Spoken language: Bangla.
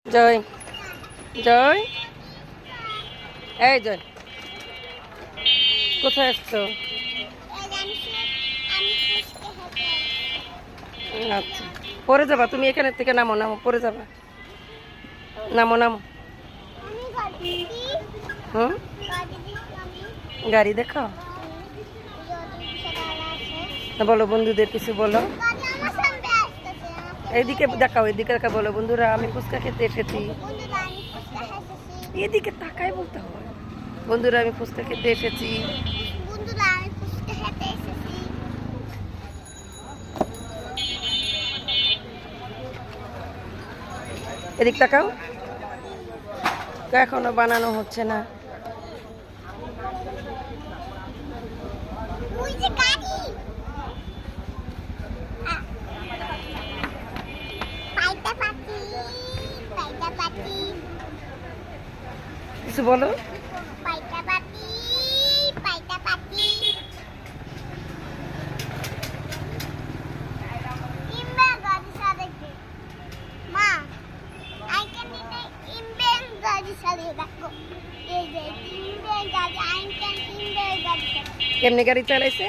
জয় জয় এই জয় কোথায় আসছো? আচ্ছা পরে যাবা তুমি, এখানে থেকে নামো নামো, পরে যাবা, নামো নামো। হুম, গাড়ি দেখো, বলো বন্ধুদের কিছু বলো, এইদিকে দেখাও, এদিকে দেখা, বলো বন্ধুরা আমি ফুচকা খেতে এসেছি। এদিকে তাকাই বলতে হয়, বন্ধুরা আমি ফুচকা খেতে এসেছি। এদিক তাকাও, এখনো বানানো হচ্ছে না। কিছু বলো। কেমনে গাড়ি চালাইছে?